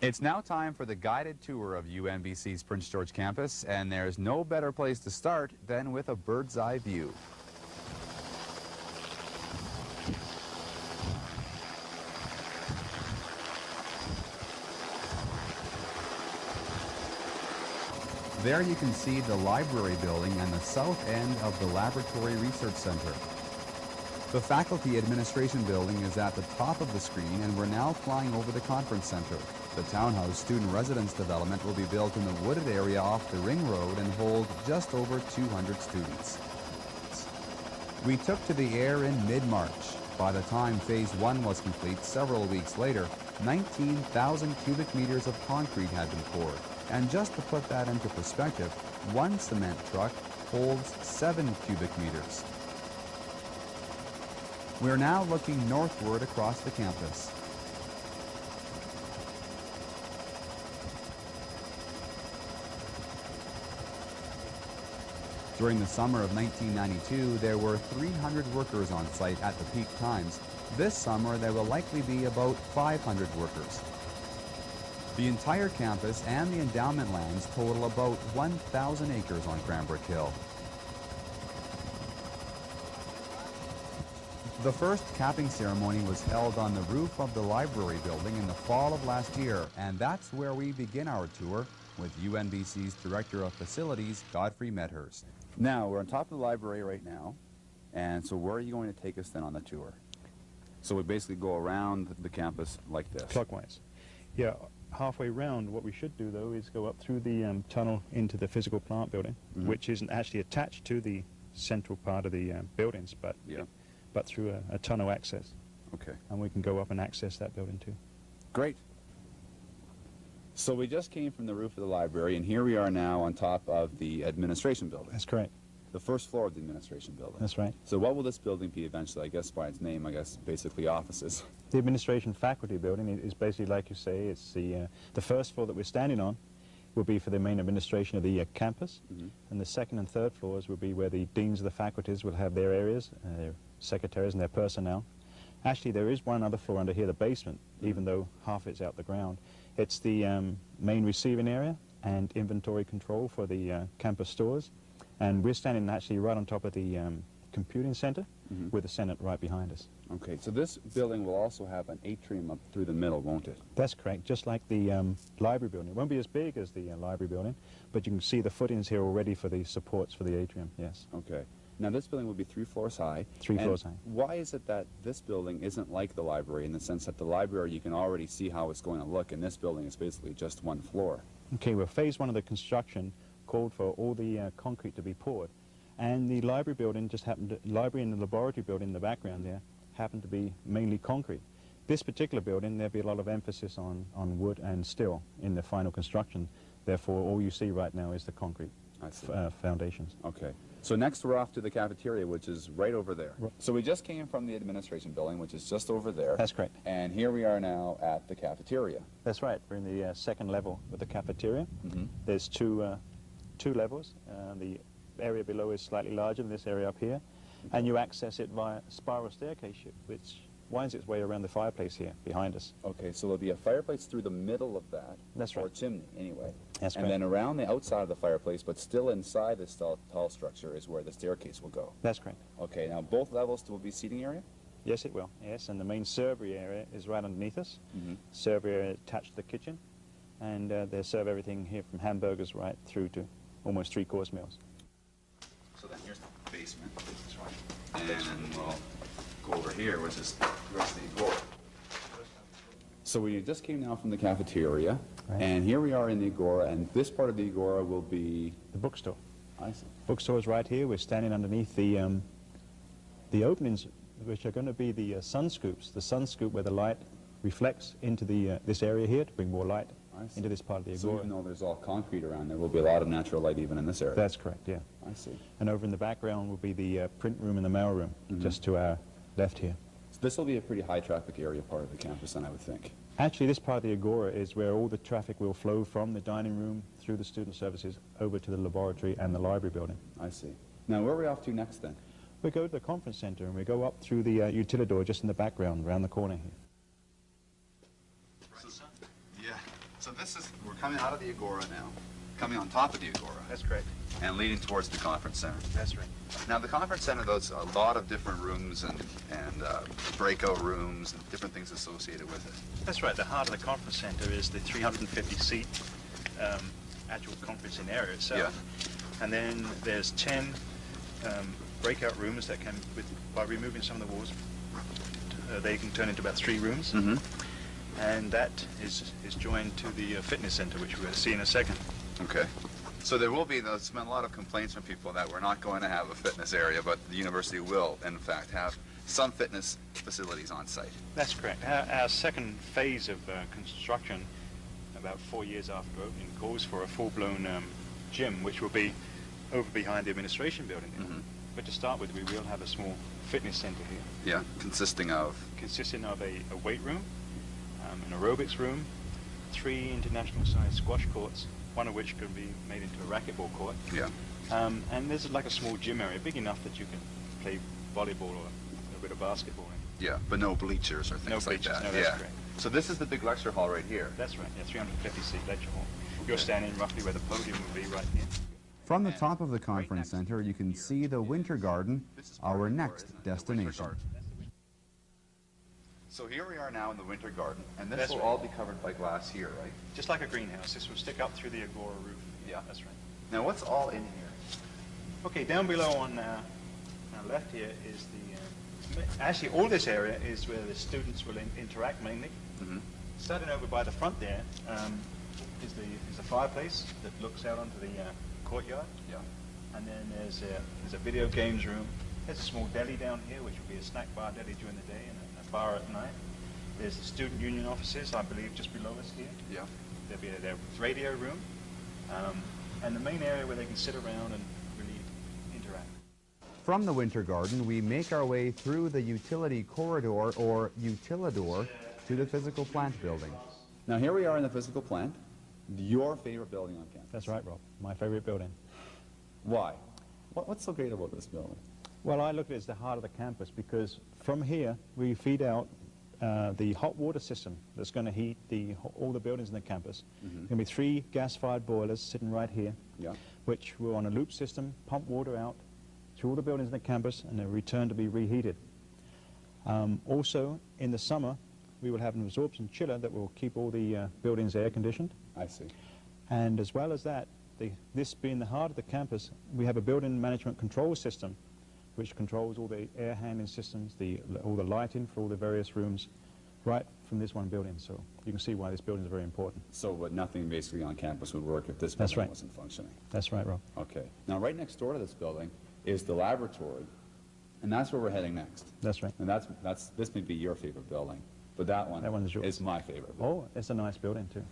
It's now time for the guided tour of UNBC's Prince George campus, and there's no better place to start than with a bird's eye view. There you can see the library building and the south end of the Laboratory Research Center. The Faculty Administration Building is at the top of the screen, and we're now flying over the Conference Center. The townhouse student residence development will be built in the wooded area off the Ring Road and hold just over 200 students. We took to the air in mid-March. By the time Phase 1 was complete several weeks later, 19,000 cubic meters of concrete had been poured. And just to put that into perspective, one cement truck holds 7 cubic meters. We're now looking northward across the campus. During the summer of 1992, there were 300 workers on site at the peak times. This summer, there will likely be about 500 workers. The entire campus and the endowment lands total about 1,000 acres on Cranbrook Hill. The first capping ceremony was held on the roof of the library building in the fall of last year, and that's where we begin our tour with UNBC's Director of Facilities, Godfrey Medhurst. Now, we're on top of the library right now, and so where are you going to take us then on the tour? So we basically go around the campus like this. Clockwise. Yeah, halfway round, what we should do, though, is go up through the tunnel into the physical plant building, which isn't actually attached to the central part of the buildings, but through a tunnel access. Okay. And we can go up and access that building, too. Great. So we just came from the roof of the library, and here we are now on top of the administration building. That's correct. The first floor of the administration building. That's right. So what will this building be eventually? I guess by its name, I guess basically offices. The administration faculty building is basically, like you say, it's the first floor that we're standing on will be for the main administration of the campus, and the second and third floors will be where the deans of the faculties will have their areas, their secretaries and their personnel. Actually, there is one other floor under here, the basement, even though half it's out the ground. It's the main receiving area and inventory control for the campus stores. And we're standing actually right on top of the computing center with the Senate right behind us. Okay, so this building will also have an atrium up through the middle, won't it? That's correct, just like the library building. It won't be as big as the library building, but you can see the footings here already for the supports for the atrium, yes. Okay. Now this building will be 3 floors high. 3 floors high. Why is it that this building isn't like the library in the sense that the library you can already see how it's going to look, and this building is basically just 1 floor? Okay, well, phase 1 of the construction called for all the concrete to be poured, and the library building just happened to, library and the laboratory building in the background there happened to be mainly concrete. This particular building, there'll be a lot of emphasis on wood and steel in the final construction. Therefore, all you see right now is the concrete foundations. Okay. So next we're off to the cafeteria, which is right over there. Right. So we just came from the administration building, which is just over there. That's correct. And here we are now at the cafeteria. That's right. We're in the second level with the cafeteria. There's two levels. The area below is slightly larger than this area up here. And you access it via a spiral staircase, which winds its way around the fireplace here behind us. Okay, so there'll be a fireplace through the middle of that. That's right. Or chimney, anyway. That's and correct. then around the outside of the fireplace, but still inside this tall structure, is where the staircase will go. That's correct. Okay, now both levels will be seating area? Yes, it will. Yes, and the main servery area is right underneath us. Servery area attached to the kitchen, and they serve everything here from hamburgers right through to almost 3-course meals. So then here's the basement. That's right. And then we'll go over here, which is the rest of the agora. So we just came now from the cafeteria, and here we are in the agora, and this part of the agora will be the bookstore. I see. Bookstore is right here. We're standing underneath the openings, which are going to be the sun scoops. The sun scoop where the light reflects into the this area here to bring more light into this part of the agora. So even though there's all concrete around, there will be a lot of natural light even in this area. That's correct, yeah. I see. And over in the background will be the print room and the mail room, just to our left here. So this will be a pretty high traffic area part of the campus, then I would think. Actually, this part of the agora is where all the traffic will flow from the dining room through the student services over to the laboratory and the library building. I see. Now, where are we off to next then? We go to the conference center and we go up through the utility door just in the background, around the corner here. So this is, we're coming out of the Agora now, coming on top of the Agora. That's correct. And leading towards the conference center. That's right. Now the conference center, there's a lot of different rooms and breakout rooms and different things associated with it. That's right. The heart of the conference center is the 350-seat actual conferencing area itself. Yeah. And then there's 10 breakout rooms that can, by removing some of the walls, they can turn into about 3 rooms. Mm-hmm. And that is joined to the fitness center, which we're going to see in a second. Okay. So there will be, there's been a lot of complaints from people that we're not going to have a fitness area, but the university will, in fact, have some fitness facilities on site. That's correct. Our second phase of construction, about 4 years after opening, calls for a full-blown gym, which will be over behind the administration building. Mm-hmm. But to start with, we will have a small fitness center here. Yeah, consisting of? Consisting of a weight room, an aerobics room, 3 international-sized squash courts, one of which could be made into a racquetball court. Yeah. And there's like a small gym area, big enough that you can play volleyball or a bit of basketball in. Yeah, but no bleachers or things like that. No, that's correct. So this is the big lecture hall right here. That's right, yeah, 350-seat lecture hall. Okay. You're standing roughly where the podium would be right here. From the top of the conference center, you can see the Winter Garden, our next destination. So here we are now in the Winter Garden, and this will all be covered by glass here, right? Just like a greenhouse. This will stick up through the Agora roof. Yeah. That's right. Now what's all in here? Okay, down below on our left here is the, actually all this area is where the students will interact mainly. Mm-hmm. Starting over by the front there is the fireplace that looks out onto the courtyard. Yeah. And then there's a video games room. There's a small deli down here, which will be a snack bar deli during the day and a bar at night. There's the student union offices, I believe, just below us here. Yeah. There'll be their radio room, and the main area where they can sit around and really interact. From the Winter Garden, we make our way through the utility corridor, or utilidor, to the physical plant building. Now here we are in the physical plant, your favorite building on campus. That's right, Rob. My favorite building. Why? What's so great about this building? Well, I look at it as the heart of the campus because from here we feed out the hot water system that's going to heat all the buildings in the campus. Mm-hmm. There's going to be 3 gas-fired boilers sitting right here, which will, on a loop system, pump water out to all the buildings in the campus and then return to be reheated. Also, in the summer, we will have an absorption chiller that will keep all the buildings air-conditioned. I see. And as well as that, this being the heart of the campus, we have a building management control system which controls all the air handling systems, all the lighting for all the various rooms, right from this one building. So you can see why this building is very important. So, but nothing basically on campus would work if this building wasn't functioning. That's right, Rob. Okay. Now, right next door to this building is the laboratory, and that's where we're heading next. That's right. And this may be your favorite building, but that one is my favorite building. Oh, it's a nice building too.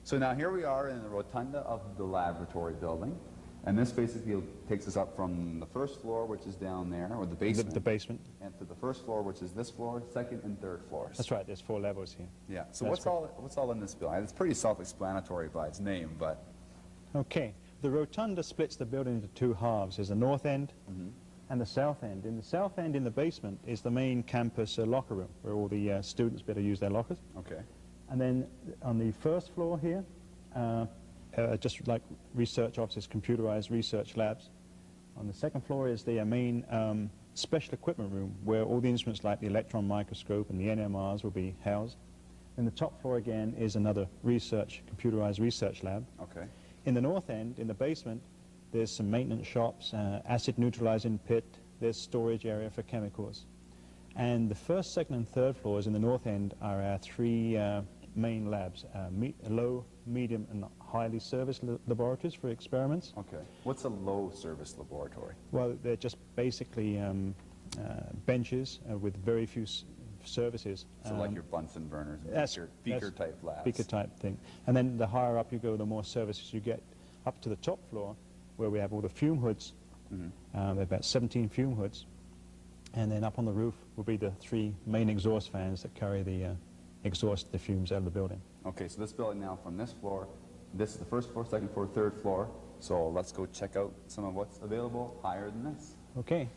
So now here we are in the rotunda of the laboratory building. And this basically takes us up from the first floor, which is down there, or the basement. The basement. And to the first floor, which is this floor, second and third floors. That's right. There's 4 levels here. Yeah. So what's all in this building? It's pretty self-explanatory by its name, but... Okay. The rotunda splits the building into 2 halves. There's the north end and the south end. In the south end, in the basement, is the main campus locker room, where all the students better use their lockers. Okay. And then on the first floor here, just like research offices, computerized research labs. On the second floor is the main special equipment room where all the instruments like the electron microscope and the NMRs will be housed. And the top floor again is another computerized research lab. Okay. In the north end, in the basement, there's some maintenance shops, acid neutralizing pit, there's storage area for chemicals. And the first, second and third floors in the north end are our 3 main labs, low, medium and highly serviced laboratories for experiments. Okay. What's a low service laboratory? Well, they're just basically benches with very few services. So like your Bunsen burners, beaker type labs. Beaker type thing. And then the higher up you go, the more services you get, up to the top floor where we have all the fume hoods. There are about 17 fume hoods. And then up on the roof will be the 3 main exhaust fans that carry the exhaust the fumes out of the building. Okay, so this building now from this floor, this is the first floor, second floor, third floor. So let's go check out some of what's available higher than this. Okay.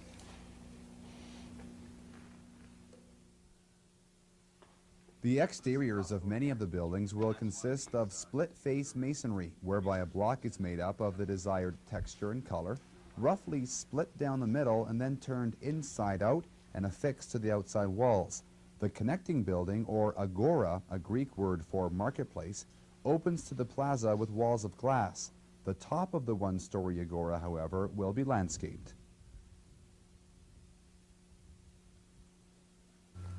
The exteriors of many of the buildings will consist of split-face masonry, whereby a block is made up of the desired texture and color, roughly split down the middle and then turned inside out and affixed to the outside walls. The connecting building, or agora, a Greek word for marketplace, opens to the plaza with walls of glass. The top of the one-story agora, however, will be landscaped.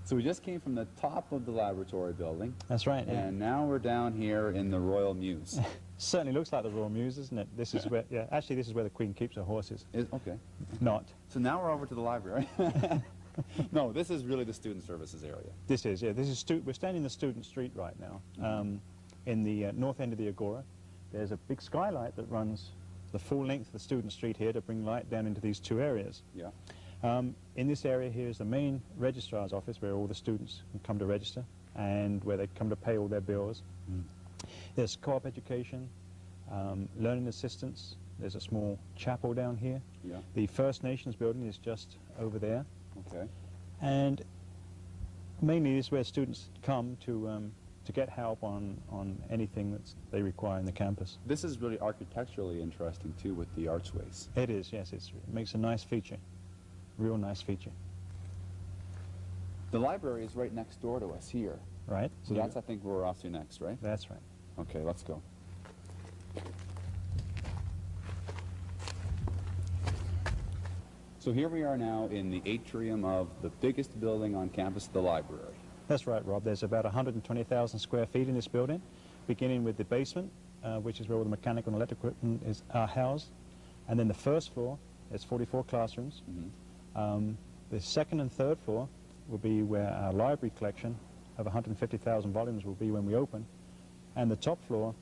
So we just came from the top of the laboratory building. That's right. Yeah. And now we're down here in the Royal Mews. Certainly looks like the Royal Mews, doesn't it? This is where, yeah, actually this is where the Queen keeps her horses. Okay. Not. So now we're over to the library. No, this is really the student services area. This is, yeah. This is we're standing in the Student Street right now. In the north end of the agora, there's a big skylight that runs the full length of the Student Street here to bring light down into these two areas. Yeah. In this area here is the main registrar's office where all the students can come to register and where they come to pay all their bills. There's co-op education, learning assistance. There's a small chapel down here. Yeah. The First Nations building is just over there. Okay. And mainly this is where students come to get help on anything that they require in the campus. This is really architecturally interesting too with the archways. It is, yes. It makes a nice feature. Real nice feature. The library is right next door to us here. Right. So that's, I think, where we're off to next, right? That's right. Okay, let's go. So here we are now in the atrium of the biggest building on campus, the library. That's right, Rob. There's about 120,000 square feet in this building, beginning with the basement, which is where all the mechanical and electrical equipment are housed. And then the first floor, there's 44 classrooms. The second and third floor will be where our library collection of 150,000 volumes will be when we open. And the top floor,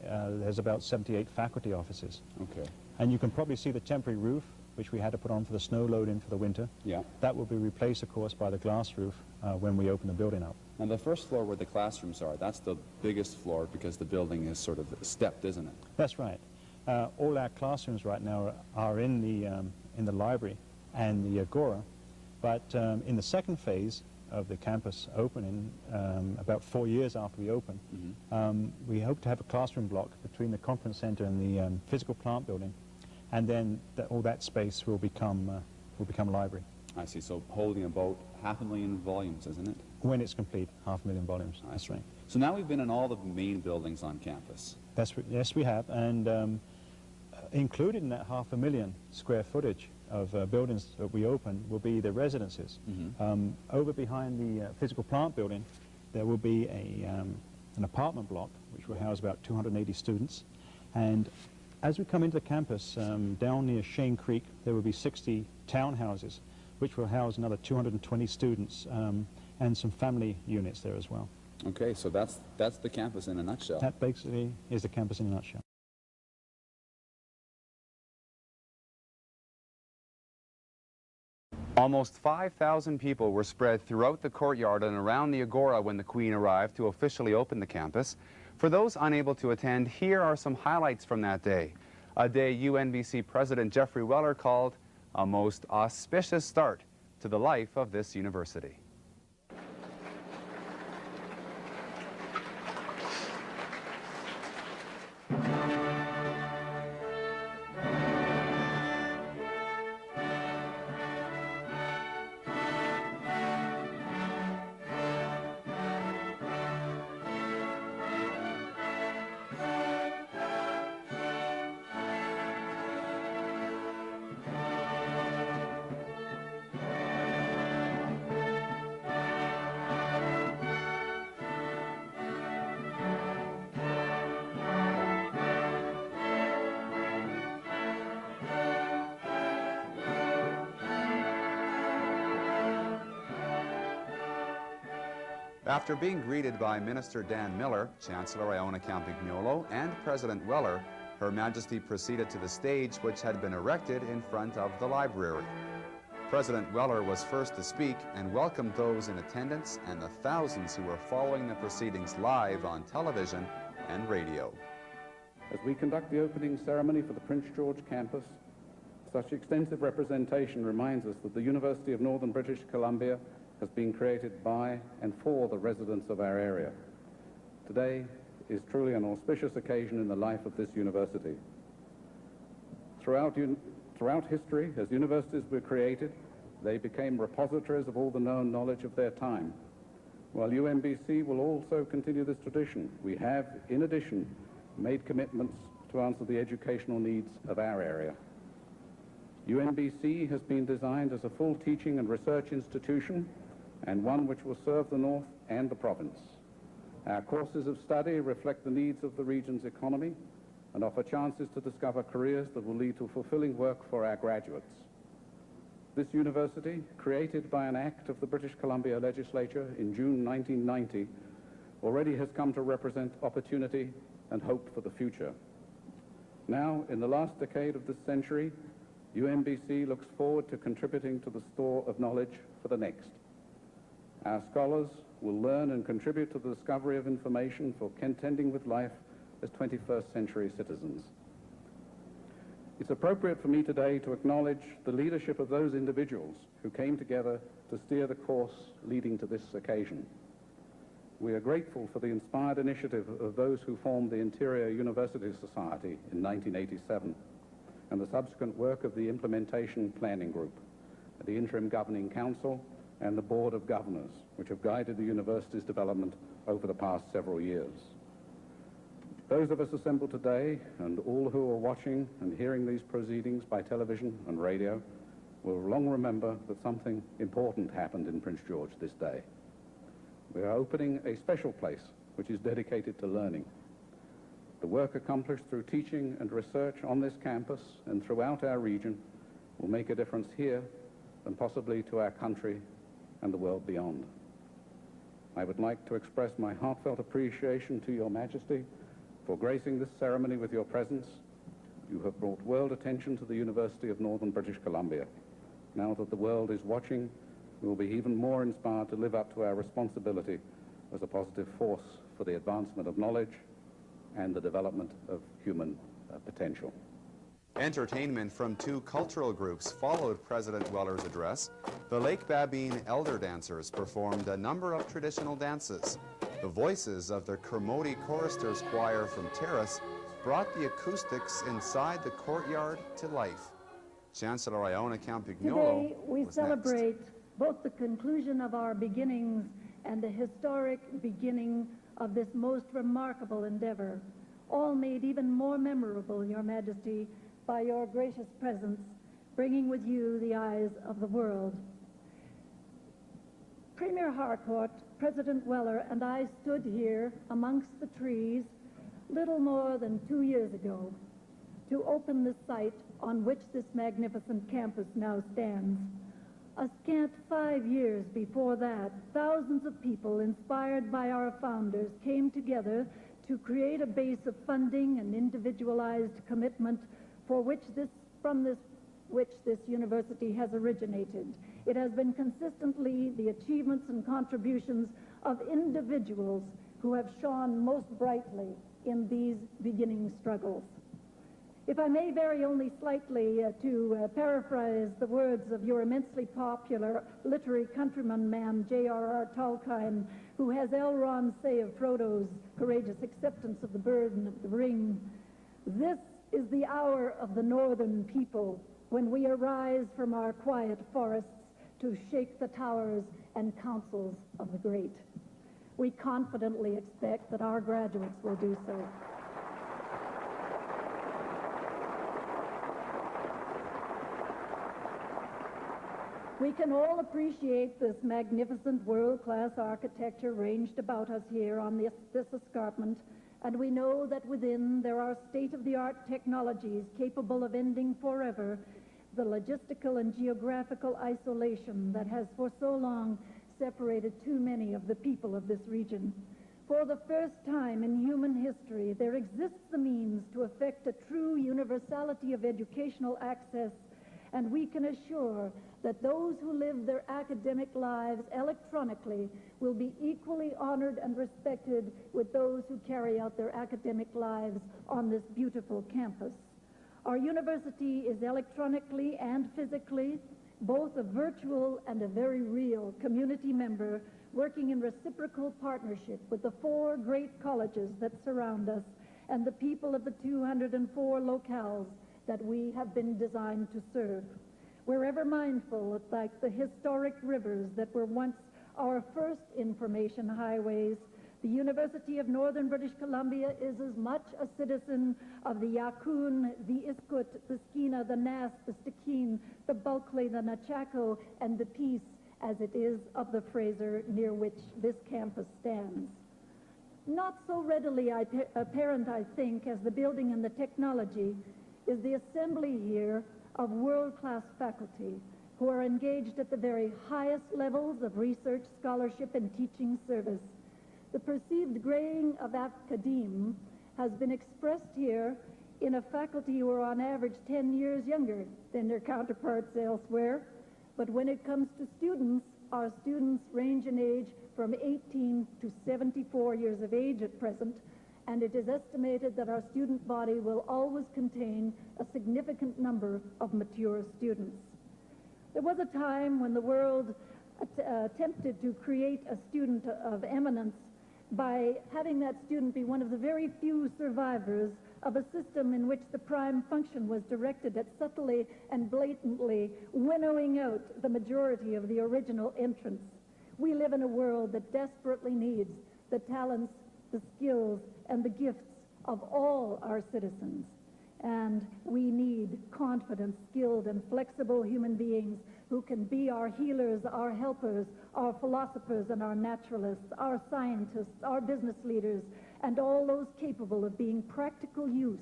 there's about 78 faculty offices. Okay. And you can probably see the temporary roof, which we had to put on for the snow load-in for the winter. Yeah. That will be replaced, of course, by the glass roof when we open the building up. Now the first floor where the classrooms are, that's the biggest floor because the building is sort of stepped, isn't it? That's right. All our classrooms right now are in the library and the agora, but in the second phase of the campus opening, about 4 years after we open, we hope to have a classroom block between the conference center and the physical plant building, and then all that space will become library. I see. So holding about 500,000 volumes, isn't it? When it's complete, 500,000 volumes. That's right. So now we've been in all the main buildings on campus. Yes, we have, and included in that 500,000 square footage of buildings that we open will be the residences. Over behind the physical plant building, there will be an apartment block which will house about 280 students. And as we come into the campus, down near Shane Creek, there will be 60 townhouses, which will house another 220 students and some family units there as well. Okay, so that's the campus in a nutshell. That basically is the campus in a nutshell. Almost 5,000 people were spread throughout the courtyard and around the agora when the Queen arrived to officially open the campus. For those unable to attend, here are some highlights from that day. A day UNBC President Jeffrey Weller called a most auspicious start to the life of this university. After being greeted by Minister Dan Miller, Chancellor Iona Campignolo, and President Weller, Her Majesty proceeded to the stage which had been erected in front of the library. President Weller was first to speak and welcomed those in attendance and the thousands who were following the proceedings live on television and radio. As we conduct the opening ceremony for the Prince George campus, such extensive representation reminds us that the University of Northern British Columbia has been created by and for the residents of our area. Today is truly an auspicious occasion in the life of this university. Throughout history, as universities were created, they became repositories of all the known knowledge of their time. While UNBC will also continue this tradition, we have, in addition, made commitments to answer the educational needs of our area. UNBC has been designed as a full teaching and research institution, and one which will serve the North and the province. Our courses of study reflect the needs of the region's economy and offer chances to discover careers that will lead to fulfilling work for our graduates. This university, created by an act of the British Columbia legislature in June 1990, already has come to represent opportunity and hope for the future. Now, in the last decade of this century, UNBC looks forward to contributing to the store of knowledge for the next. Our scholars will learn and contribute to the discovery of information for contending with life as 21st century citizens. It's appropriate for me today to acknowledge the leadership of those individuals who came together to steer the course leading to this occasion. We are grateful for the inspired initiative of those who formed the Interior University Society in 1987 and the subsequent work of the Implementation Planning Group, the Interim Governing Council, and the Board of Governors, which have guided the university's development over the past several years. Those of us assembled today, and all who are watching and hearing these proceedings by television and radio, will long remember that something important happened in Prince George this day. We are opening a special place which is dedicated to learning. The work accomplished through teaching and research on this campus and throughout our region will make a difference here and possibly to our country and the world beyond. I would like to express my heartfelt appreciation to Your Majesty for gracing this ceremony with your presence. You have brought world attention to the University of Northern British Columbia. Now that the world is watching, we will be even more inspired to live up to our responsibility as a positive force for the advancement of knowledge and the development of human potential. Entertainment from two cultural groups followed President Weller's address. The Lake Babine Elder Dancers performed a number of traditional dances. The voices of the Kermode Choristers Choir from Terrace brought the acoustics inside the courtyard to life. Chancellor Iona Campignolo Today we celebrate both the conclusion of our beginnings and the historic beginning of this most remarkable endeavor, all made even more memorable, Your Majesty, by your gracious presence, bringing with you the eyes of the world. Premier Harcourt, President Weller, and I stood here amongst the trees little more than 2 years ago to open the site on which this magnificent campus now stands. A scant 5 years before that, thousands of people inspired by our founders came together to create a base of funding and individualized commitment from which this university has originated. It has been consistently the achievements and contributions of individuals who have shone most brightly in these beginning struggles. If I may vary only slightly to paraphrase the words of your immensely popular literary countryman man, J.R.R. Tolkien, who has Elrond say of Frodo's courageous acceptance of the burden of the ring, this is the hour of the northern people when we arise from our quiet forests to shake the towers and councils of the great. We confidently expect that our graduates will do so. We can all appreciate this magnificent world-class architecture ranged about us here on this escarpment, and we know that within there are state-of-the-art technologies capable of ending forever the logistical and geographical isolation that has for so long separated too many of the people of this region. For the first time in human history, there exists the means to effect a true universality of educational access, and we can assure that those who live their academic lives electronically will be equally honored and respected with those who carry out their academic lives on this beautiful campus. Our university is electronically and physically both a virtual and a very real community member working in reciprocal partnership with the 4 great colleges that surround us and the people of the 204 locales that we have been designed to serve. We're ever mindful, like the historic rivers that were once our first information highways, the University of Northern British Columbia is as much a citizen of the Yaqoon, the Iskut, the Skeena, the Nass, the Stikine, the Bulkley, the Nechako, and the Peace as it is of the Fraser near which this campus stands. Not so readily apparent, I think, as the building and the technology is the assembly here of world-class faculty who are engaged at the very highest levels of research, scholarship, and teaching service. The perceived graying of academe has been expressed here in a faculty who are on average 10 years younger than their counterparts elsewhere. But when it comes to students, our students range in age from 18 to 74 years of age at present, and it is estimated that our student body will always contain a significant number of mature students. There was a time when the world attempted to create a student of eminence by having that student be one of the very few survivors of a system in which the prime function was directed at subtly and blatantly winnowing out the majority of the original entrants. We live in a world that desperately needs the talents, the skills, and the gifts of all our citizens. And we need confident, skilled, and flexible human beings who can be our healers, our helpers, our philosophers, and our naturalists, our scientists, our business leaders, and all those capable of being practical use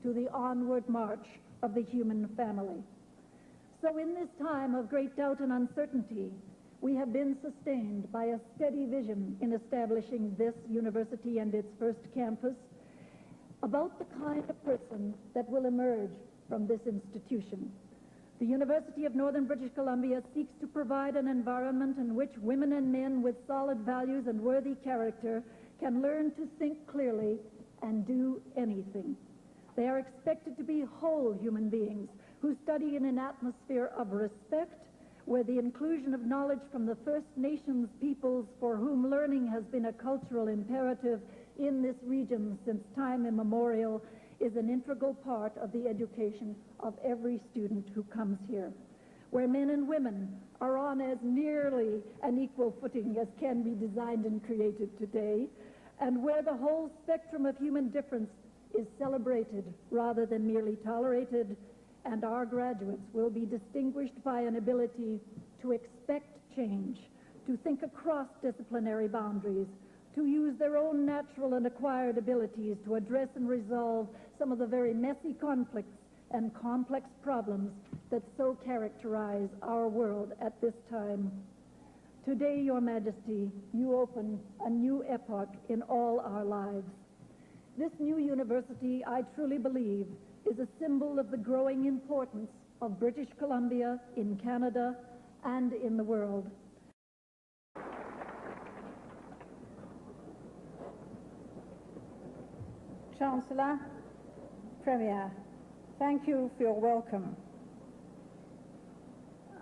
to the onward march of the human family. So in this time of great doubt and uncertainty, we have been sustained by a steady vision in establishing this university and its first campus about the kind of person that will emerge from this institution. The University of Northern British Columbia seeks to provide an environment in which women and men with solid values and worthy character can learn to think clearly and do anything. They are expected to be whole human beings who study in an atmosphere of respect, where the inclusion of knowledge from the First Nations peoples for whom learning has been a cultural imperative in this region since time immemorial is an integral part of the education of every student who comes here, where men and women are on as nearly an equal footing as can be designed and created today, and where the whole spectrum of human difference is celebrated rather than merely tolerated, and our graduates will be distinguished by an ability to expect change, to think across disciplinary boundaries, to use their own natural and acquired abilities to address and resolve some of the very messy conflicts and complex problems that so characterize our world at this time. Today, Your Majesty, you open a new epoch in all our lives. This new university, I truly believe, is a symbol of the growing importance of British Columbia in Canada and in the world. Chancellor, Premier, thank you for your welcome.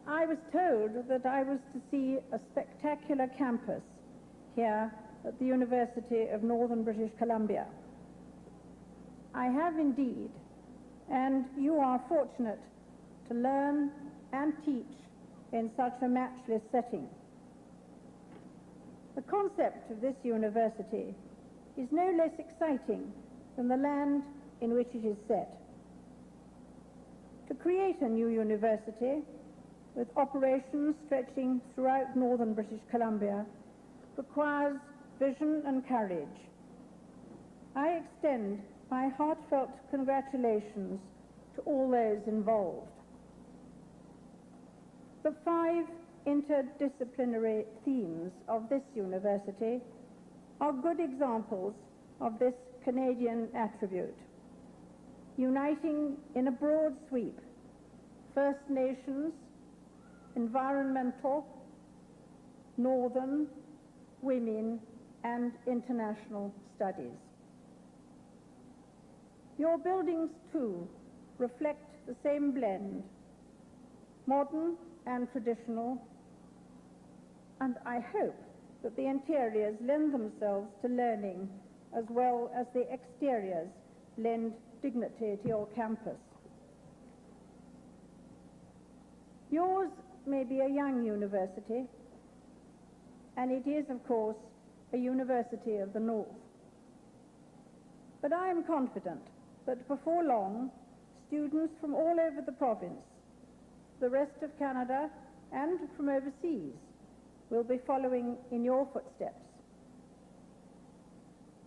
I was told that I was to see a spectacular campus here at the University of Northern British Columbia. I have indeed, and you are fortunate to learn and teach in such a matchless setting. The concept of this university is no less exciting than the land in which it is set. To create a new university with operations stretching throughout northern British Columbia requires vision and courage. I extend my heartfelt congratulations to all those involved. The 5 interdisciplinary themes of this university are good examples of this Canadian attribute, uniting in a broad sweep First Nations, environmental, northern, women, and international studies. Your buildings, too, reflect the same blend, modern and traditional, and I hope that the interiors lend themselves to learning as well as the exteriors lend dignity to your campus. Yours may be a young university, and it is, of course, a university of the North. But I am confident that before long, students from all over the province, the rest of Canada, and from overseas will be following in your footsteps.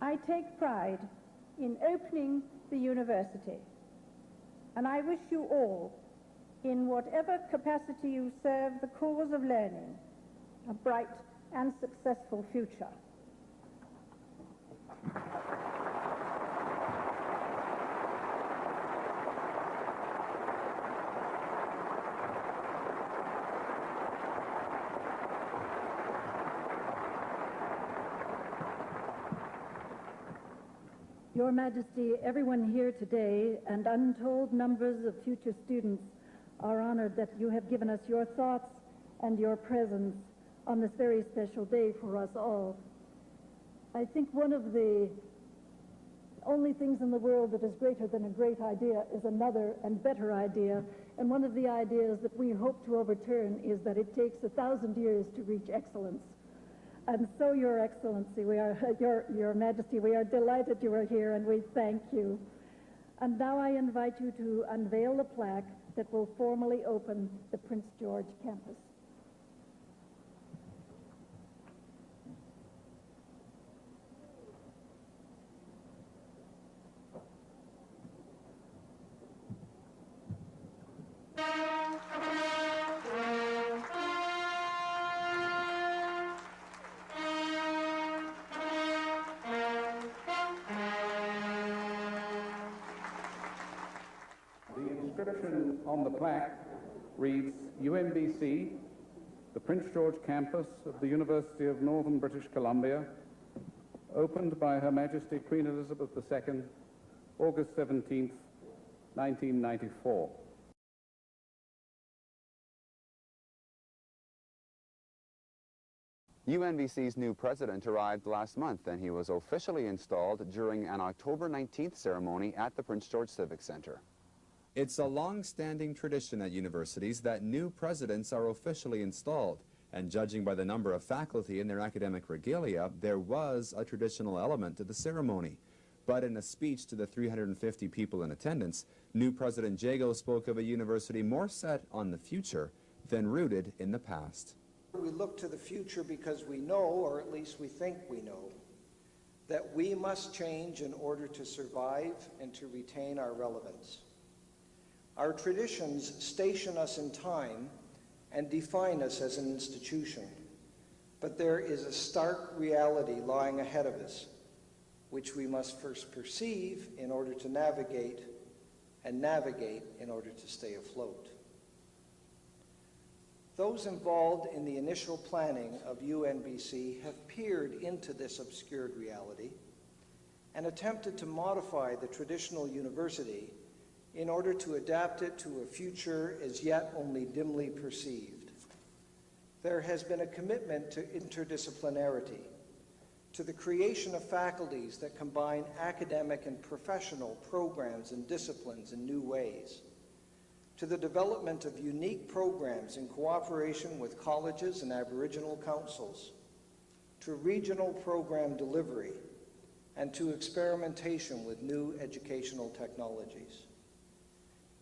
I take pride in opening the university, and I wish you all, in whatever capacity you serve the cause of learning, a bright and successful future. Your Majesty, everyone here today and untold numbers of future students are honored that you have given us your thoughts and your presence on this very special day for us all. I think one of the only things in the world that is greater than a great idea is another and better idea, and one of the ideas that we hope to overturn is that it takes 1,000 years to reach excellence. And so, Your Excellency, Your Majesty, we are delighted you are here, and we thank you. And now I invite you to unveil the plaque that will formally open the Prince George campus. The inscription on the plaque reads, UNBC, the Prince George campus of the University of Northern British Columbia, opened by Her Majesty Queen Elizabeth II, August 17th, 1994. UNBC's new president arrived last month, and he was officially installed during an October 19th ceremony at the Prince George Civic Center. It's a long-standing tradition at universities that new presidents are officially installed, and judging by the number of faculty and their academic regalia, there was a traditional element to the ceremony. But in a speech to the 350 people in attendance, new President Jago spoke of a university more set on the future than rooted in the past. We look to the future because we know, or at least we think we know, that we must change in order to survive and to retain our relevance. Our traditions station us in time and define us as an institution, but there is a stark reality lying ahead of us, which we must first perceive in order to navigate, and navigate in order to stay afloat. Those involved in the initial planning of UNBC have peered into this obscured reality and attempted to modify the traditional university in order to adapt it to a future as yet only dimly perceived. There has been a commitment to interdisciplinarity, to the creation of faculties that combine academic and professional programs and disciplines in new ways, to the development of unique programs in cooperation with colleges and Aboriginal councils, to regional program delivery, and to experimentation with new educational technologies.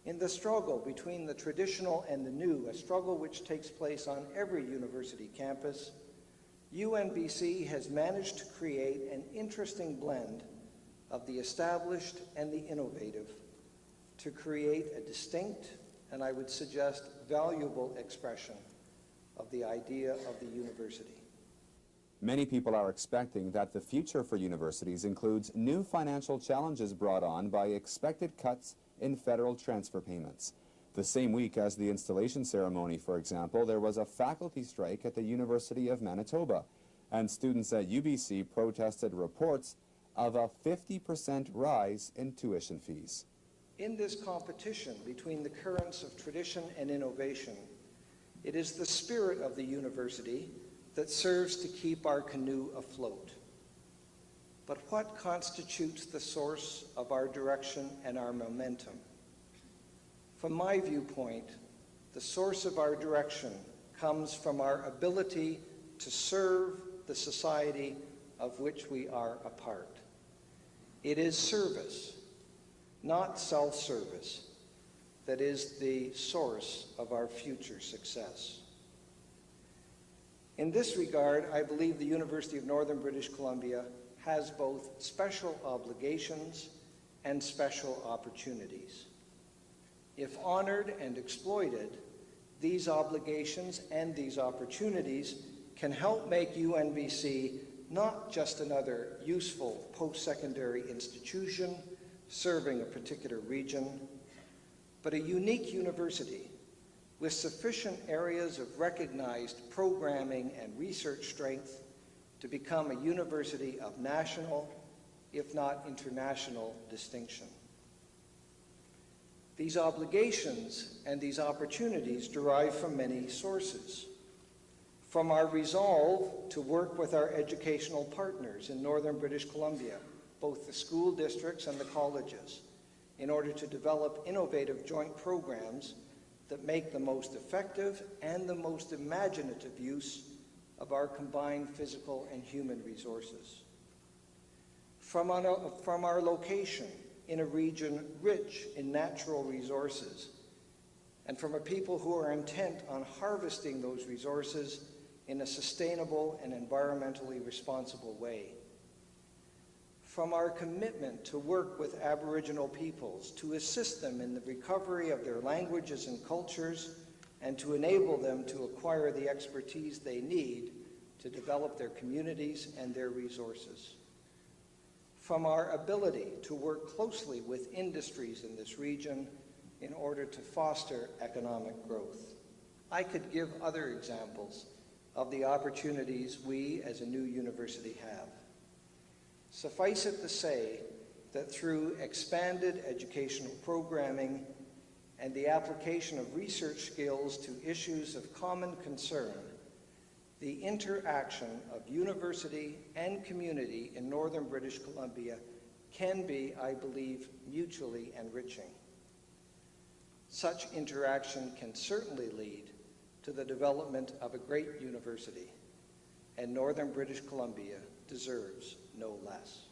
In the struggle between the traditional and the new, a struggle which takes place on every university campus, UNBC has managed to create an interesting blend of the established and the innovative to create a distinct, and I would suggest valuable expression of the idea of the university. Many people are expecting that the future for universities includes new financial challenges brought on by expected cuts in federal transfer payments. The same week as the installation ceremony, for example, there was a faculty strike at the University of Manitoba, and students at UBC protested reports of a 50% rise in tuition fees. In this competition between the currents of tradition and innovation, It is the spirit of the university that serves to keep our canoe afloat. But what constitutes the source of our direction and our momentum? From my viewpoint, the source of our direction comes from our ability to serve the society of which we are a part. It is service, not self-service, that is the source of our future success. In this regard, I believe the University of Northern British Columbia has both special obligations and special opportunities. If honored and exploited, these obligations and these opportunities can help make UNBC not just another useful post-secondary institution serving a particular region, but a unique university with sufficient areas of recognized programming and research strength to become a university of national, if not international, distinction. These obligations and these opportunities derive from many sources. From our resolve to work with our educational partners in Northern British Columbia, both the school districts and the colleges, in order to develop innovative joint programs that make the most effective and the most imaginative use of our combined physical and human resources. From our location in a region rich in natural resources, and from a people who are intent on harvesting those resources in a sustainable and environmentally responsible way. From our commitment to work with Aboriginal peoples to assist them in the recovery of their languages and cultures and to enable them to acquire the expertise they need to develop their communities and their resources. From our ability to work closely with industries in this region in order to foster economic growth. I could give other examples of the opportunities we as a new university have. Suffice it to say that through expanded educational programming and the application of research skills to issues of common concern, the interaction of university and community in Northern British Columbia can be, I believe, mutually enriching. Such interaction can certainly lead to the development of a great university, and Northern British Columbia deserves no less.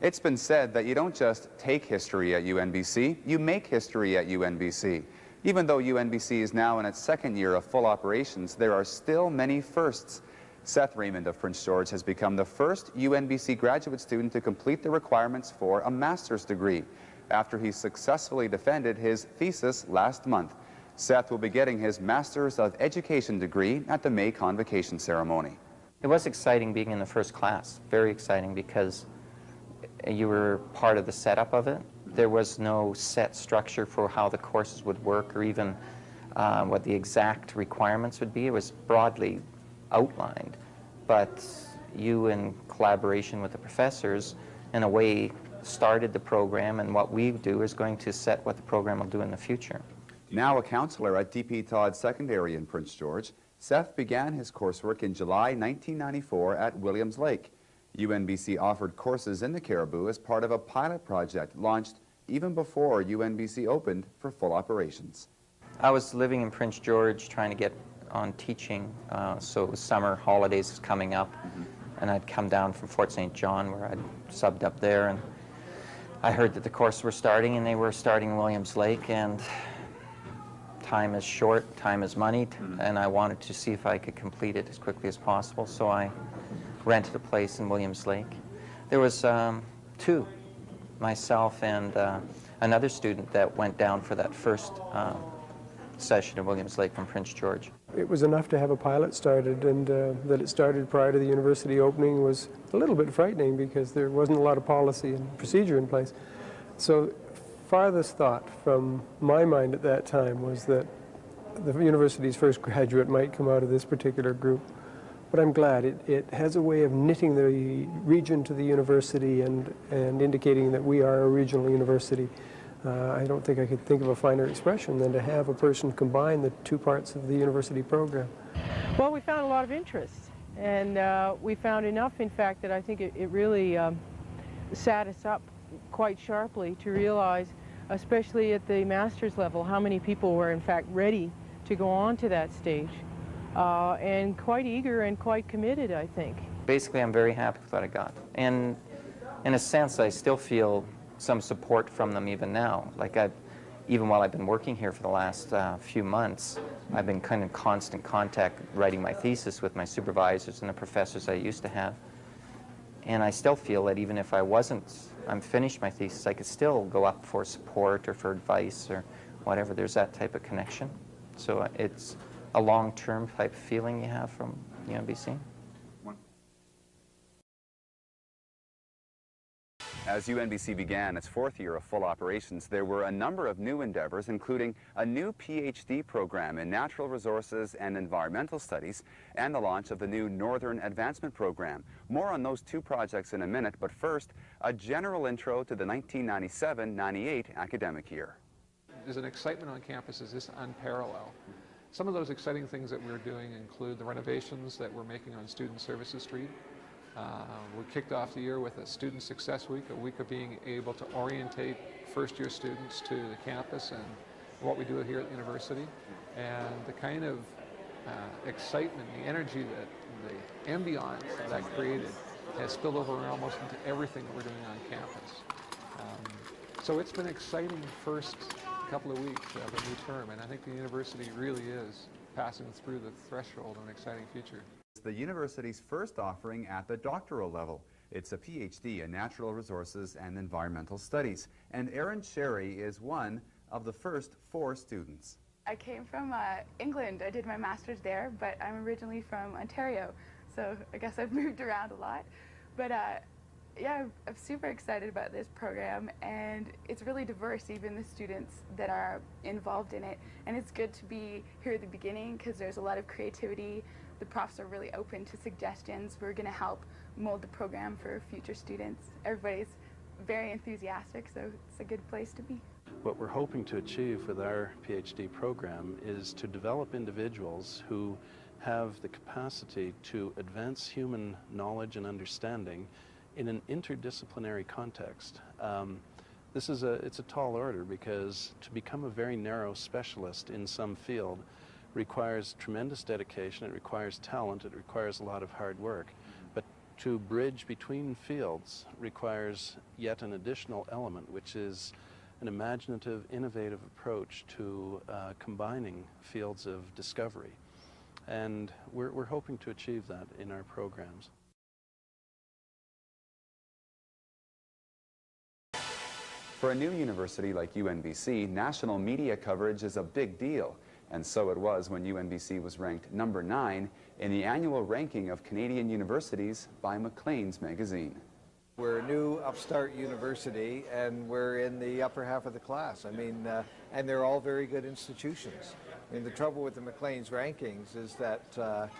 It's been said that you don't just take history at UNBC, you make history at UNBC. Even though UNBC is now in its second year of full operations, there are still many firsts. Seth Raymond of Prince George has become the first UNBC graduate student to complete the requirements for a master's degree after he successfully defended his thesis last month. Seth will be getting his Master's of Education degree at the May convocation ceremony. It was exciting being in the first class, very exciting, because you were part of the setup of it. There was no set structure for how the courses would work or even what the exact requirements would be. It was broadly outlined, but you, in collaboration with the professors, in a way started the program, and what we do is going to set what the program will do in the future. Now a counselor at D.P. Todd Secondary in Prince George, Seth began his coursework in July 1994 at Williams Lake. UNBC offered courses in the Caribou as part of a pilot project launched even before UNBC opened for full operations. I was living in Prince George trying to get on teaching, so it was summer, holidays was coming up, and I'd come down from Fort St. John where I'd subbed up there, and I heard that the courses were starting, and they were starting in Williams Lake, and time is short, time is money, and I wanted to see if I could complete it as quickly as possible, so I rented a place in Williams Lake. There was two, myself and another student that went down for that first session in Williams Lake from Prince George. It was enough to have a pilot started, and that it started prior to the university opening was a little bit frightening because there wasn't a lot of policy and procedure in place. So farthest thought from my mind at that time was that the university's first graduate might come out of this particular group. but I'm glad it has a way of knitting the region to the university and indicating that we are a regional university. I don't think I could think of a finer expression than to have a person combine the two parts of the university program. Well, we found a lot of interest, and we found enough, in fact, that I think it really sat us up quite sharply to realize, especially at the master's level, how many people were in fact ready to go on to that stage, and quite eager and quite committed, I think. Basically, I'm very happy with what I got, and in a sense I still feel some support from them even now. Like even while I've been working here for the last few months, I've been kind of constant contact writing my thesis with my supervisors and the professors I used to have. And I still feel that even if I'm finished my thesis, I could still go up for support or for advice or whatever. There's that type of connection. So it's a long-term type feeling you have from UNBC. As UNBC began its 4th year of full operations, there were a number of new endeavors, including a new PhD program in natural resources and environmental studies, and the launch of the new Northern Advancement Program. More on those 2 projects in a minute, but first, a general intro to the 1997-98 academic year. There's an excitement on campus is this unparalleled. Some of those exciting things that we're doing include the renovations that we're making on Student Services Street. We kicked off the year with a Student Success Week, a week of being able to orientate first-year students to the campus and what we do here at the university. And the kind of excitement, the energy, the ambiance that created has spilled over almost into everything that we're doing on campus. So it's been an exciting first couple of weeks of a new term, and I think the university really is passing through the threshold of an exciting future. It's the university's first offering at the doctoral level. It's a PhD in Natural Resources and Environmental Studies, and Erin Sherry is one of the first 4 students. I came from England. I did my master's there, but I'm originally from Ontario, so I guess I've moved around a lot. But yeah, I'm super excited about this program, and it's really diverse, even the students that are involved in it. And it's good to be here at the beginning because there's a lot of creativity. The profs are really open to suggestions. We're going to help mold the program for future students. Everybody's very enthusiastic, so it's a good place to be. What we're hoping to achieve with our PhD program is to develop individuals who have the capacity to advance human knowledge and understanding in an interdisciplinary context. It's a tall order, because to become a very narrow specialist in some field requires tremendous dedication, it requires talent, it requires a lot of hard work. But to bridge between fields requires yet an additional element, which is an imaginative, innovative approach to combining fields of discovery. And we're hoping to achieve that in our programs. For a new university like UNBC, national media coverage is a big deal. And so it was when UNBC was ranked number 9 in the annual ranking of Canadian universities by Maclean's magazine. We're a new upstart university, and we're in the upper half of the class. I mean, and they're all very good institutions. I mean, the trouble with the Maclean's rankings is that,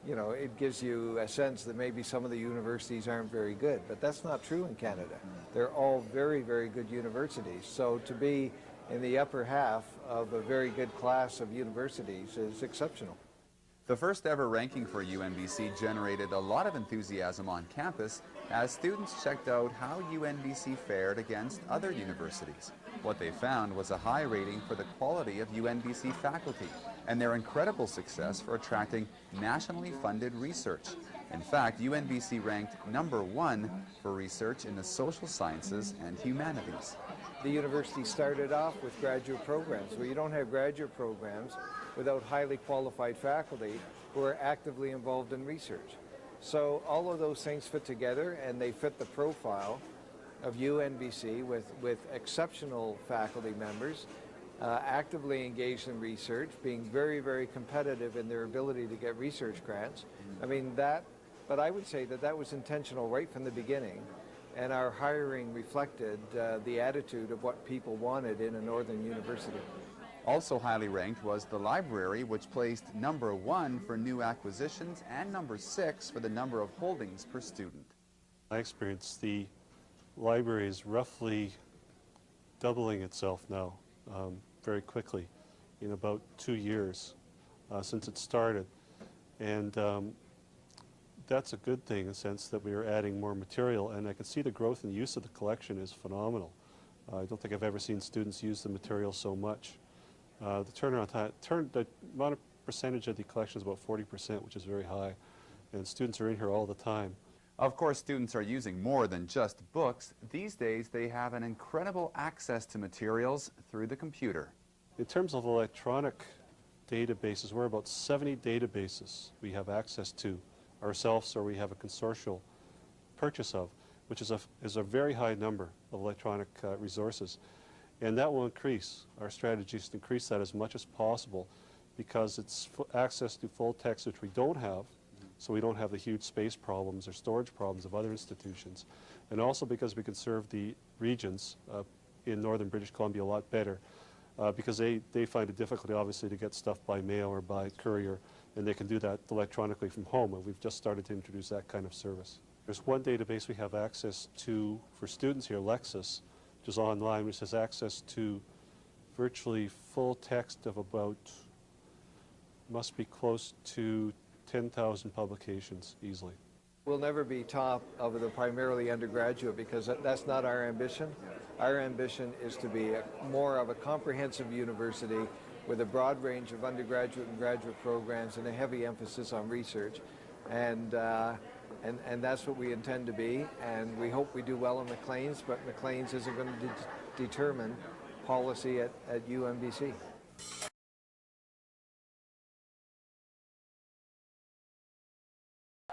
you know, it gives you a sense that maybe some of the universities aren't very good, but that's not true in Canada. They're all very, very good universities. So to be in the upper half of a very good class of universities is exceptional. The first ever ranking for UNBC generated a lot of enthusiasm on campus as students checked out how UNBC fared against other universities. What they found was a high rating for the quality of UNBC faculty and their incredible success for attracting nationally funded research. In fact, UNBC ranked number 1 for research in the social sciences and humanities. The university started off with graduate programs. Well, you don't have graduate programs without highly qualified faculty who are actively involved in research. So all of those things fit together, and they fit the profile of UNBC with exceptional faculty members, actively engaged in research, being very, very competitive in their ability to get research grants. I mean, but I would say that that was intentional right from the beginning, and our hiring reflected the attitude of what people wanted in a northern university. Also highly ranked was the library, which placed #1 for new acquisitions and #6 for the number of holdings per student. In my experience, the library is roughly doubling itself now very quickly in about 2 years since it started. And that's a good thing in the sense that we are adding more material, and I can see the growth and use of the collection is phenomenal. I don't think I've ever seen students use the material so much. The turnaround time, the amount of percentage of the collection is about 40%, which is very high, and students are in here all the time. Of course, students are using more than just books. These days, they have an incredible access to materials through the computer. In terms of electronic databases, we're about 70 databases we have access to ourselves, or we have a consortial purchase of, which is a very high number of electronic resources. And that will increase. Our strategy is to increase that as much as possible because it's access to full text, which we don't have, so we don't have the huge space problems or storage problems of other institutions. And also because we can serve the regions in northern British Columbia a lot better because they find it difficult, obviously, to get stuff by mail or by courier, and they can do that electronically from home, and we've just started to introduce that kind of service. There's one database we have access to for students here, Lexis, which is online, which has access to virtually full text of about, must be close to 10,000 publications easily. We'll never be top of the primarily undergraduate because that's not our ambition. Our ambition is to be more of a comprehensive university with a broad range of undergraduate and graduate programs and a heavy emphasis on research. And that's what we intend to be, and we hope we do well in Maclean's, but Maclean's isn't going to determine policy at UNBC.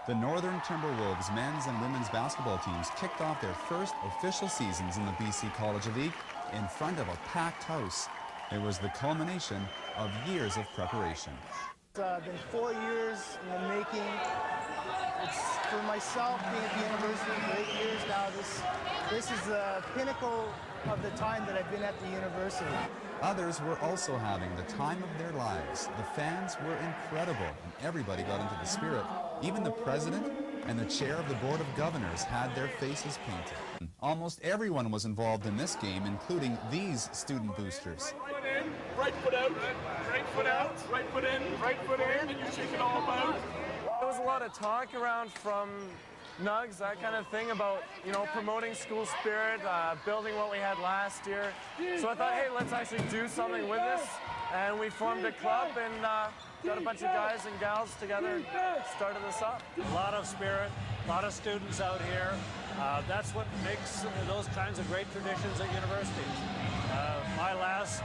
The Northern Timberwolves men's and women's basketball teams kicked off their first official seasons in the BC College League in front of a packed house. It was the culmination of years of preparation. It's been 4 years in the making. It's for myself being at the university for 8 years now. This is the pinnacle of the time that I've been at the university. Others were also having the time of their lives. The fans were incredible, and everybody got into the spirit. Even the president and the chair of the Board of Governors had their faces painted. Almost everyone was involved in this game, including these student boosters. Right foot out, right foot out, right foot in, and you shake it all about. There was a lot of talk around from Nugs, that kind of thing about, promoting school spirit, building what we had last year. So I thought, hey, let's actually do something with this. And we formed a club and got a bunch of guys and gals together and started this up. A lot of spirit, a lot of students out here. That's what makes those kinds of great traditions at universities. My last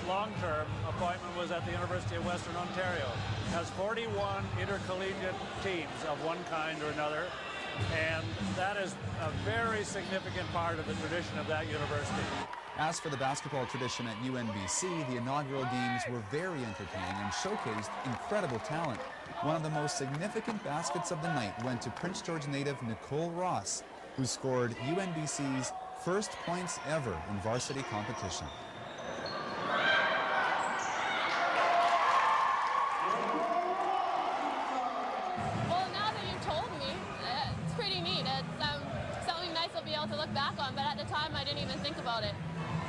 long-term appointment was at the University of Western Ontario. It has 41 intercollegiate teams of one kind or another, and that is a very significant part of the tradition of that university. As for the basketball tradition at UNBC, the inaugural games were very entertaining and showcased incredible talent. One of the most significant baskets of the night went to Prince George native Nicole Ross, who scored UNBC's first points ever in varsity competition. Well, now that you've told me, it's pretty neat. It's something nice I'll be able to look back on, but at the time I didn't even think about it.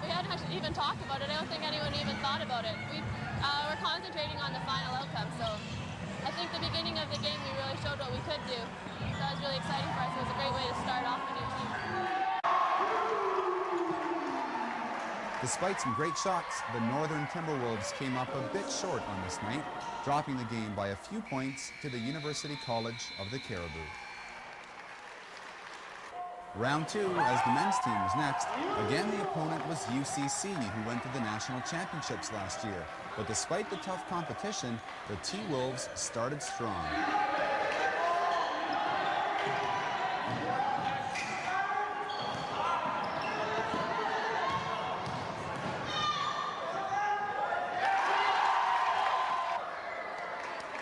We hadn't actually even talked about it. I don't think anyone even thought about it. We're concentrating on the final outcome, so I think the beginning of the game we really showed what we could do. So that was really exciting for us. It was a great way to start off the new team. Despite some great shots, the Northern Timberwolves came up a bit short on this night, dropping the game by a few points to the University College of the Cariboo. Round 2, as the men's team was next, again the opponent was UCC, who went to the national championships last year. But despite the tough competition, the T-Wolves started strong.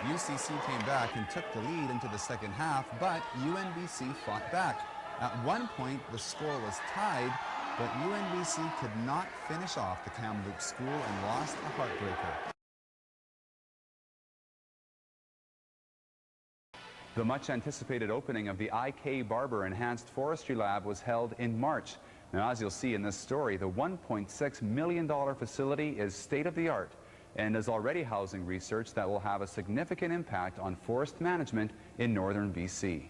UCC came back and took the lead into the second half, but UNBC fought back. At one point, the score was tied, But UNBC could not finish off the Kamloops School and lost a heartbreaker. The much anticipated opening of the I.K. Barber Enhanced Forestry Lab was held in March. Now, as you'll see in this story, the $1.6 million facility is state-of-the-art and is already housing research that will have a significant impact on forest management in northern BC.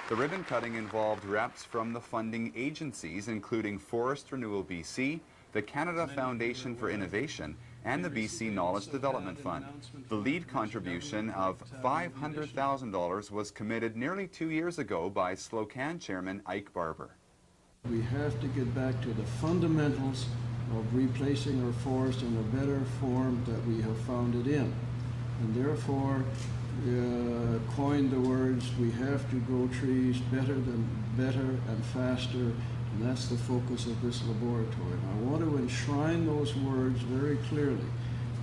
The ribbon cutting involved reps from the funding agencies, including Forest Renewal BC, the Canada Foundation for Innovation, and the BC Knowledge Development Fund. The lead contribution of $500,000 was committed nearly 2 years ago by Slocan Chairman Ike Barber. We have to get back to the fundamentals of replacing our forest in a better form that we have found it in. And therefore, coined the words, we have to grow trees better and faster, and that's the focus of this laboratory. And I want to enshrine those words very clearly.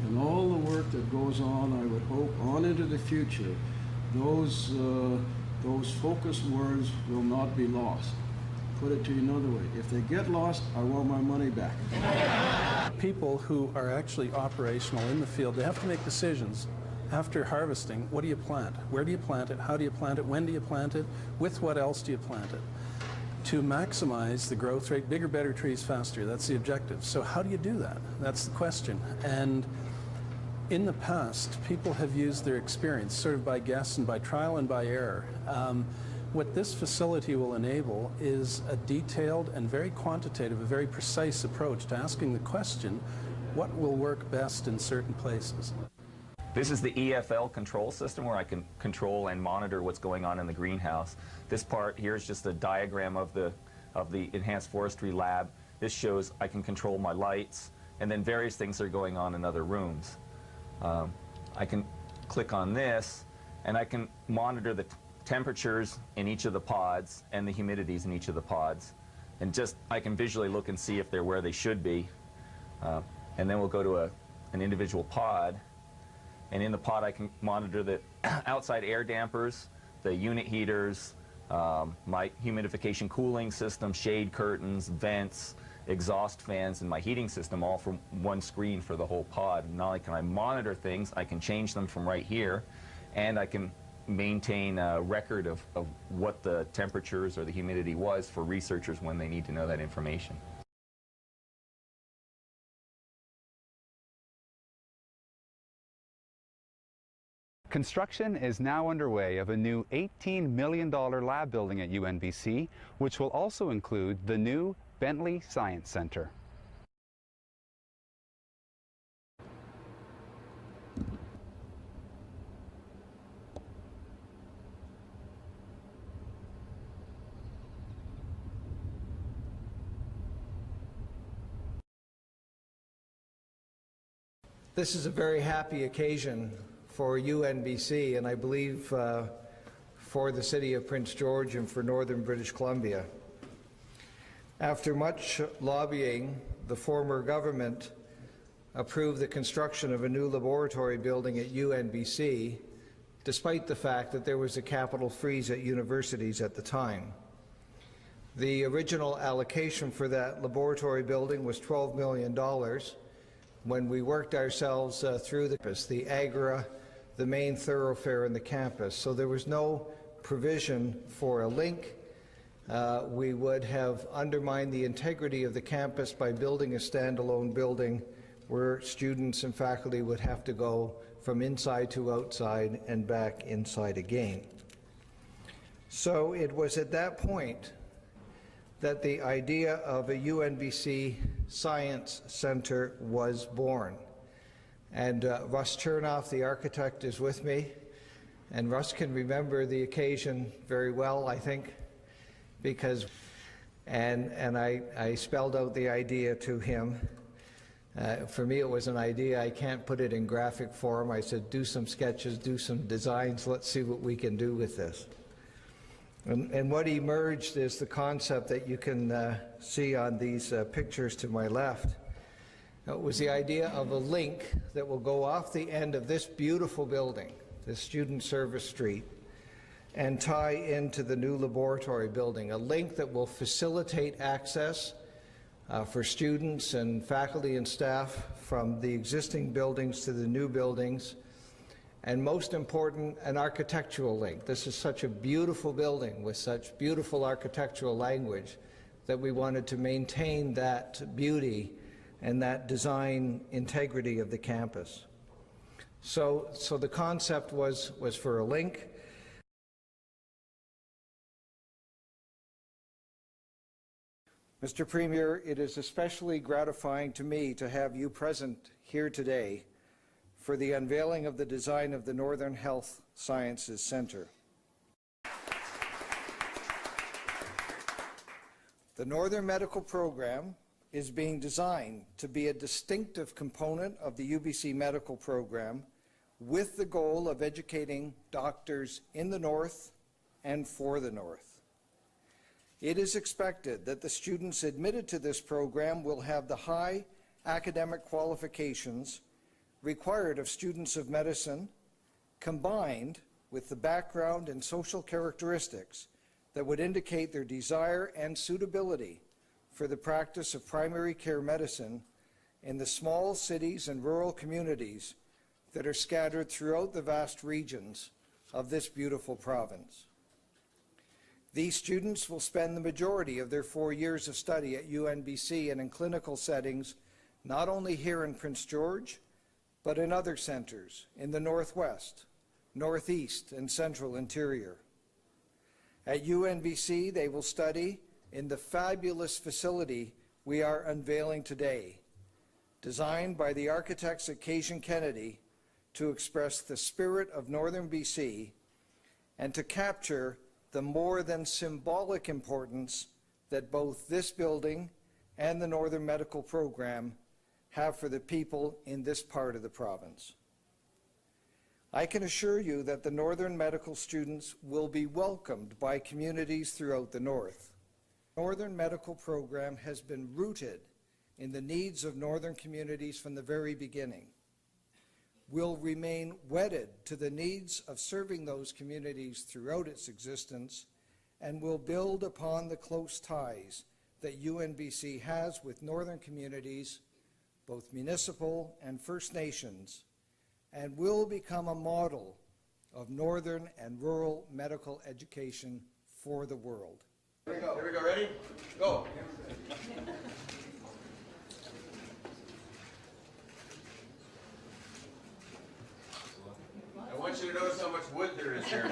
And all the work that goes on, I would hope, on into the future, those focus words will not be lost. Put it to you another way. If they get lost, I want my money back. People who are actually operational in the field, they have to make decisions. After harvesting, what do you plant? Where do you plant it? How do you plant it? When do you plant it? With what else do you plant it? To maximize the growth rate, bigger, better trees faster. That's the objective. So how do you do that? That's the question. And in the past, people have used their experience sort of by guess and by trial and by error. What this facility will enable is a detailed and very quantitative, a very precise approach to asking the question, what will work best in certain places? This is the EFL control system where I can control and monitor what's going on in the greenhouse. This part here is just a diagram of the Enhanced Forestry Lab. This shows I can control my lights, and then various things are going on in other rooms. I can click on this, and I can monitor the temperatures in each of the pods and the humidities in each of the pods. And just, I can visually look and see if they're where they should be. And then we'll go to an individual pod. And in the pod, I can monitor the outside air dampers, the unit heaters, my humidification cooling system, shade curtains, vents, exhaust fans, and my heating system, all from one screen for the whole pod. Not only can I monitor things, I can change them from right here, and I can maintain a record of what the temperatures or the humidity was for researchers when they need to know that information. Construction is now underway of a new $18 million lab building at UNBC, which will also include the new Bentley Science Center. This is a very happy occasion for UNBC, and I believe for the city of Prince George and for northern British Columbia. After much lobbying, the former government approved the construction of a new laboratory building at UNBC, despite the fact that there was a capital freeze at universities at the time. The original allocation for that laboratory building was $12 million. When we worked ourselves through the campus, the Agora, the main thoroughfare in the campus. So there was no provision for a link. We would have undermined the integrity of the campus by building a standalone building where students and faculty would have to go from inside to outside and back inside again. So it was at that point that the idea of a UNBC Science Center was born. And Russ Chernoff, the architect, is with me. And Russ can remember the occasion very well, I think, because, and I spelled out the idea to him. For me, it was an idea. I can't put it in graphic form. I said, do some sketches, do some designs, let's see what we can do with this. And what emerged is the concept that you can see on these pictures to my left. It was the idea of a link that will go off the end of this beautiful building, this Student Service Street, and tie into the new laboratory building, a link that will facilitate access for students and faculty and staff from the existing buildings to the new buildings, and most important, an architectural link. This is such a beautiful building with such beautiful architectural language that we wanted to maintain that beauty and that design integrity of the campus. So the concept was for a link. Mr. Premier, it is especially gratifying to me to have you present here today for the unveiling of the design of the Northern Health Sciences Centre. The Northern Medical Program is being designed to be a distinctive component of the UBC medical program with the goal of educating doctors in the North and for the North. It is expected that the students admitted to this program will have the high academic qualifications required of students of medicine, combined with the background and social characteristics that would indicate their desire and suitability for the practice of primary care medicine in the small cities and rural communities that are scattered throughout the vast regions of this beautiful province. These students will spend the majority of their 4 years of study at UNBC and in clinical settings, not only here in Prince George, but in other centres in the Northwest, Northeast, and Central Interior. At UNBC, they will study in the fabulous facility we are unveiling today, designed by the architects at Cation Kennedy to express the spirit of Northern BC and to capture the more than symbolic importance that both this building and the Northern Medical Program have for the people in this part of the province. I can assure you that the Northern medical students will be welcomed by communities throughout the North. The Northern Medical Program has been rooted in the needs of Northern communities from the very beginning, will remain wedded to the needs of serving those communities throughout its existence, and will build upon the close ties that UNBC has with Northern communities, both municipal and First Nations, and will become a model of Northern and rural medical education for the world. Here we go, ready? Go! I want you to notice how much wood there is here.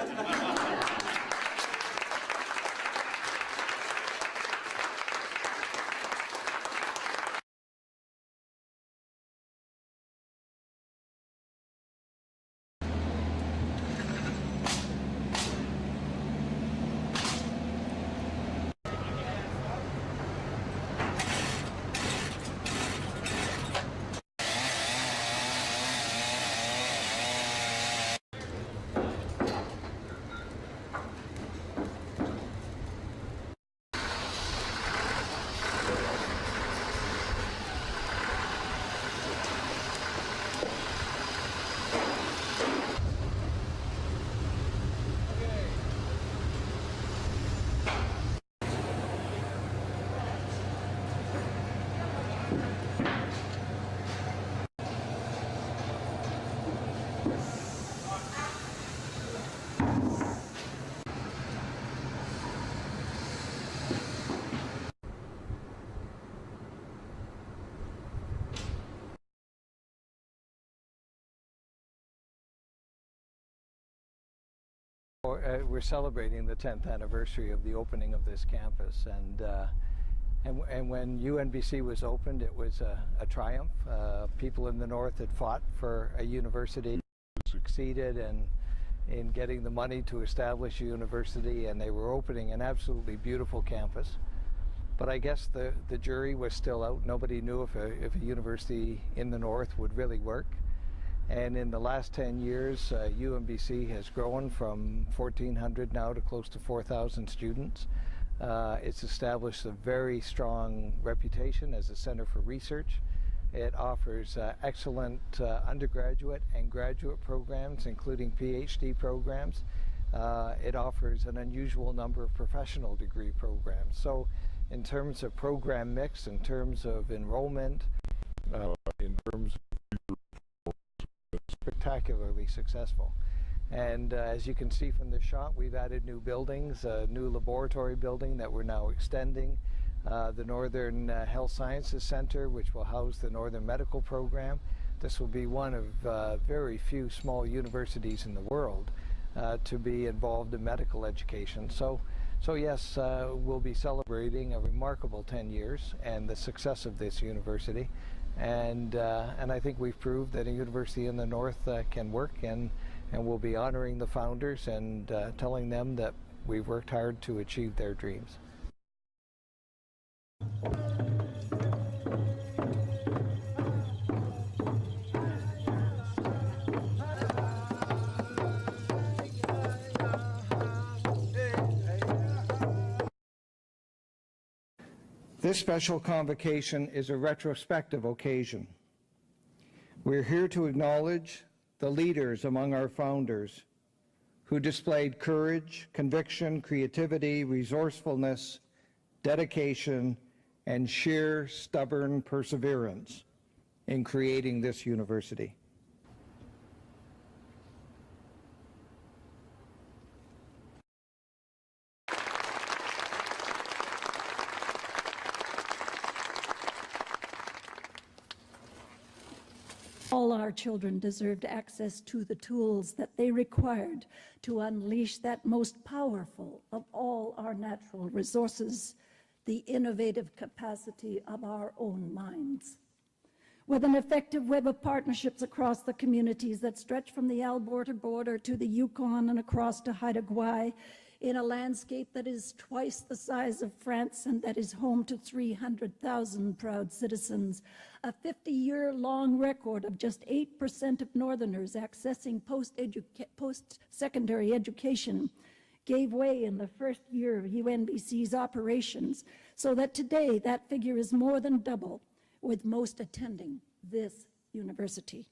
We're celebrating the 10th anniversary of the opening of this campus, and when UNBC was opened, it was a triumph. People in the North had fought for a university, succeeded in getting the money to establish a university, and they were opening an absolutely beautiful campus. But I guess the jury was still out. Nobody knew if a university in the North would really work. And in the last 10 years, UNBC has grown from 1,400 now to close to 4,000 students. It's established a very strong reputation as a center for research. It offers excellent undergraduate and graduate programs, including PhD programs. it offers an unusual number of professional degree programs. So in terms of program mix, in terms of enrollment, in terms of spectacularly successful. And as you can see from the shot, we've added new buildings, a new laboratory building that we're now extending, the Northern Health Sciences Center, which will house the Northern Medical Program. This will be one of very few small universities in the world to be involved in medical education. So yes, we'll be celebrating a remarkable 10 years and the success of this university. And I think we've proved that a university in the North can work, and we'll be honoring the founders and telling them that we've worked hard to achieve their dreams. This special convocation is a retrospective occasion. We're here to acknowledge the leaders among our founders who displayed courage, conviction, creativity, resourcefulness, dedication, and sheer stubborn perseverance in creating this university. All our children deserved access to the tools that they required to unleash that most powerful of all our natural resources, the innovative capacity of our own minds. With an effective web of partnerships across the communities that stretch from the Alberta border to the Yukon and across to Haida Gwaii, in a landscape that is twice the size of France and that is home to 300,000 proud citizens, a 50-year-long record of just 8% of Northerners accessing post-secondary education gave way in the first year of UNBC's operations, so that today that figure is more than double, with most attending this university.